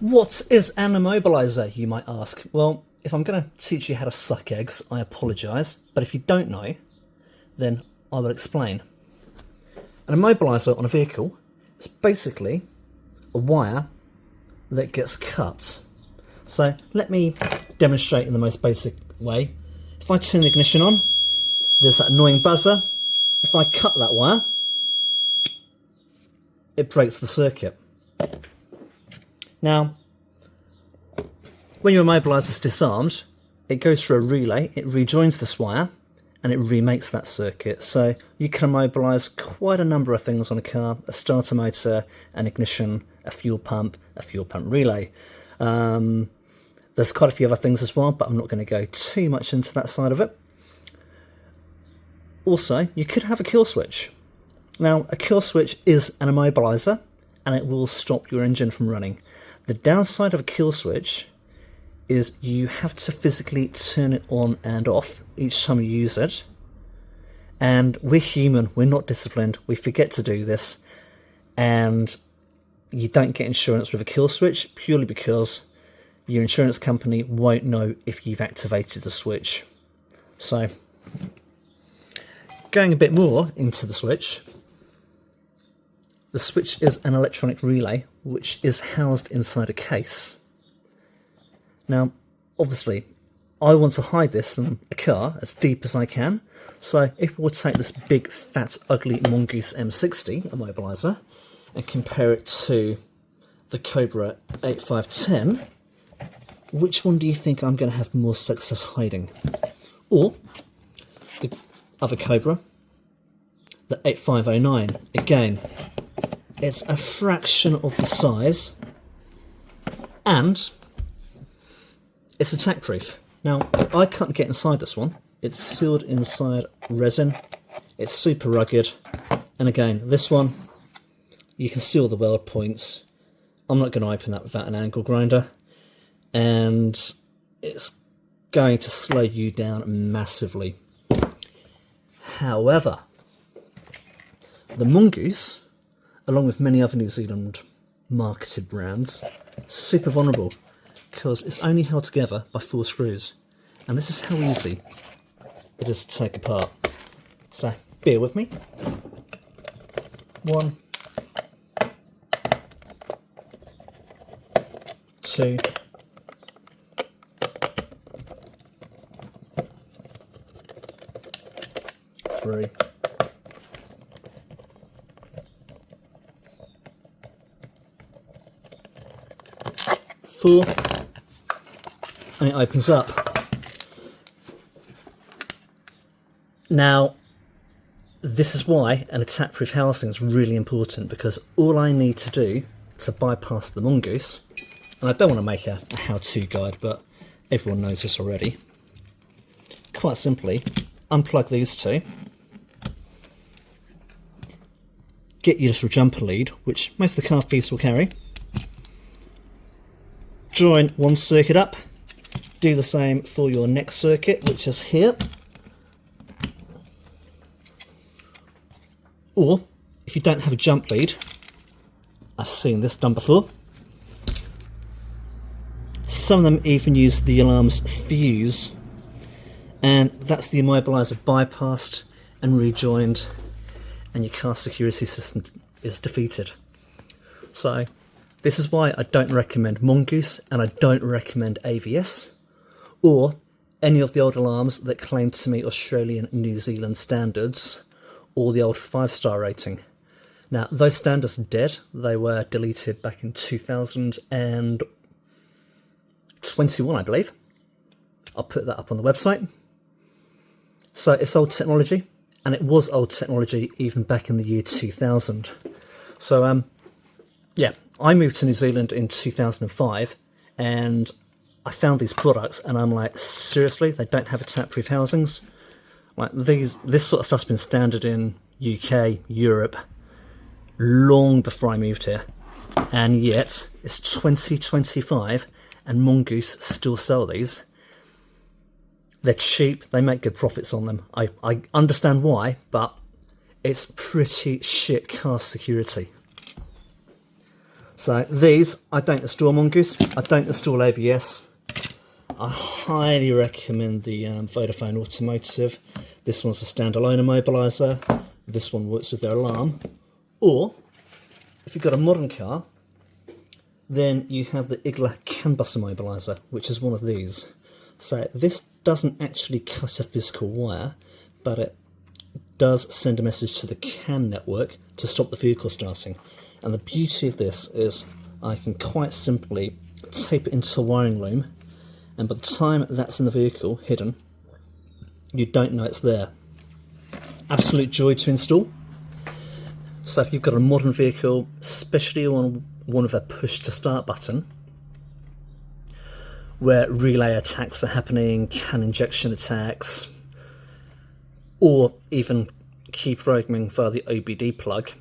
What is an immobilizer, you might ask? Well, if I'm going to teach you how to suck eggs, I apologise, but if you don't know, then I will explain. An immobilizer on a vehicle is basically a wire that gets cut. So let me demonstrate in the most basic way. If I turn the ignition on, there's that annoying buzzer. If I cut that wire, it breaks the circuit. Now, when your immobilizer is disarmed, it goes through a relay, it rejoins this wire, and it remakes that circuit. So you can immobilize quite a number of things on a car: a starter motor, an ignition, a fuel pump relay. There's quite a few other things as well, but I'm not going to go too much into that side of it. Also, you could have a kill switch. Now, a kill switch is an immobilizer, and it will stop your engine from running. The downside of a kill switch is you have to physically turn it on and off each time you use it. And we're human, we're not disciplined, we forget to do this, and you don't get insurance with a kill switch purely because your insurance company won't know if you've activated the switch. So, going a bit more into the switch is an electronic relay which is housed inside a case. Now, obviously, I want to hide this in a car as deep as I can, so if we'll take this big, fat, ugly Mongoose M60 immobilizer and compare it to the Cobra 8510, which one do you think I'm going to have more success hiding? Or the other Cobra, the 8509, again, it's a fraction of the size, and it's attack proof. Now, I can't get inside this one. It's sealed inside resin. It's super rugged. And again, this one, you can see all the weld points. I'm not going to open that without an angle grinder. And it's going to slow you down massively. However, the Mongoose, along with many other New Zealand marketed brands, super vulnerable because it's only held together by 4 screws, and this is how easy it is to take apart. So bear with me. 1, 2, 3, 4, and it opens up. Now, this is why an attack-proof housing is really important, because all I need to do to bypass the Mongoose, and I don't want to make a how-to guide, but everyone knows this already, quite simply, unplug these two, get your little jumper lead, which most of the car thieves will carry, join one circuit up, do the same for your next circuit, which is here. Or, if you don't have a jump lead, I've seen this done before, some of them even use the alarm's fuse, and that's the immobilizer bypassed and rejoined, and your car security system is defeated. So, this is why I don't recommend Mongoose, and I don't recommend AVS, or any of the old alarms that claim to meet Australian and New Zealand standards, or the old 5-star rating. Now, those standards are dead. They were deleted back in 2021, I believe. I'll put that up on the website. So it's old technology, and it was old technology even back in the year 2000. So, yeah, I moved to New Zealand in 2005, and I found these products, and I'm like, seriously, they don't have attack-proof housings? Like this sort of stuff's been standard in UK, Europe, long before I moved here, and yet it's 2025 and Mongoose still sell these. They're cheap, they make good profits on them. I understand why, but it's pretty shit car security. So these, I don't install Mongoose, I don't install AVS. I highly recommend the Vodafone Automotive. This one's a standalone immobilizer. This one works with their alarm. Or, if you've got a modern car, then you have the Igla CAN bus immobilizer, which is one of these. So this doesn't actually cut a physical wire, but it does send a message to the CAN network to stop the vehicle starting. And the beauty of this is I can quite simply tape it into a wiring loom, and by the time that's in the vehicle, hidden, you don't know it's there. Absolute joy to install. So if you've got a modern vehicle, especially on one with a push to start button, where relay attacks are happening, CAN injection attacks, or even key programming via the OBD plug,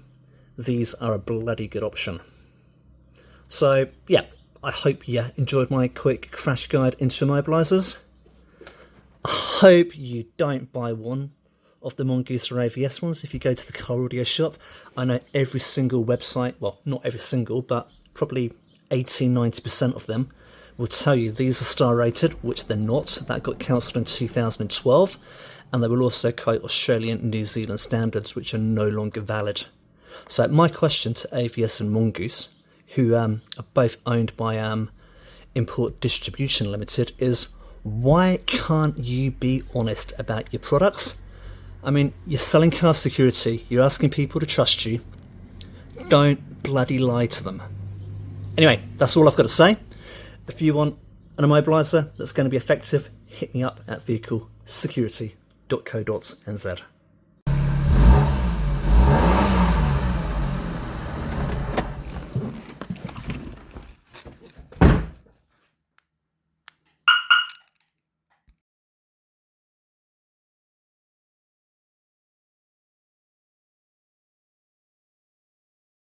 these are a bloody good option. So yeah, I hope you enjoyed my quick crash guide into immobilizers. I hope you don't buy one of the Mongoose or AVS ones if you go to the car audio shop. I know every single website, well, not every single, but probably 80-90% of them will tell you these are star rated, which they're not. That got cancelled in 2012, and they will also quote Australian and New Zealand standards, which are no longer valid. So my question to AVS and Mongoose, who are both owned by Import Distribution Limited, is why can't you be honest about your products? I mean, you're selling car security, you're asking people to trust you. Don't bloody lie to them. Anyway, that's all I've got to say. If you want an immobilizer that's going to be effective, hit me up at vehiclesecurity.co.nz.